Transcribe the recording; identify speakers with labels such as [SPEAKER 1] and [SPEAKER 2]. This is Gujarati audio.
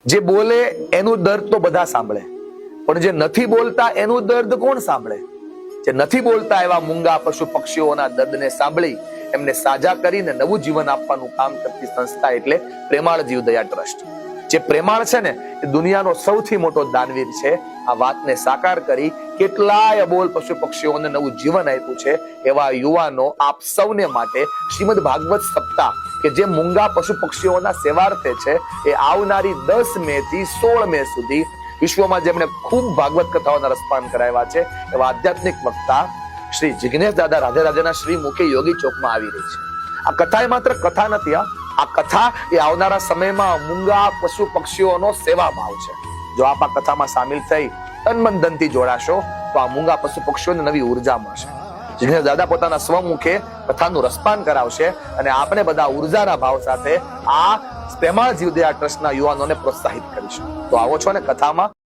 [SPEAKER 1] જે બોલે એનું દર્દ તો બધા સાંભળે, પણ જે નથી બોલતા એનું દર્દ કોણ સાંભળે? જે નથી બોલતા એવા મૂંગા પશુ પક્ષીઓના દર્દને સાંભળી એમને સાજા કરીને નવું જીવન આપવાનું કામ કરતી સંસ્થા એટલે પ્રેમાળ જીવદયા ટ્રસ્ટ. જે પ્રેમાળ છે ને એ દુનિયાનો સૌથી મોટો દાનવીર છે. આ વાતને સાકાર કરી કેટલાય અબોલ પશુ પક્ષીઓને નવું જીવન આપ્યું છે. એવા યુવાનો આપ સૌને માટે શ્રીમદ ભાગવત સપ્તાહ કે જે મૂંગા પશુ પક્ષીઓના સેવાર્થે છે, એ આવનારી 10 મે થી 16 મે સુધી વિશ્વમાં જેમણે ખૂબ ભાગવત કથાઓના રસપાન કરાવ્યા છે એવા આધ્યાત્મિક વક્તા શ્રી જિગ્નેશ દાદા રાધે શ્રી મુખે યોગી ચોકમાં આવી રહી છે. આ કથા એ માત્ર કથા નથી, આ કથા એ આવનારા સમયમાં મૂંગા પશુ પક્ષીઓનો સેવા ભાવ છે. જો આપ આ કથામાં સામેલ થઈ તન મન ધનથી જોડાશો તો આ મૂંગા પશુ પક્ષીઓને નવી ઉર્જા મળશે. જિગ્નેશ દાદા પોતાના સ્વમુખે કથાનું રસપાન કરાવશે અને આપણે બધા ઉર્જાના ભાવ સાથે આ પ્રેમાળ જીવદયા ટ્રસ્ટના યુવાનોને પ્રોત્સાહિત કરીશું. તો આવો છો ને કથામાં.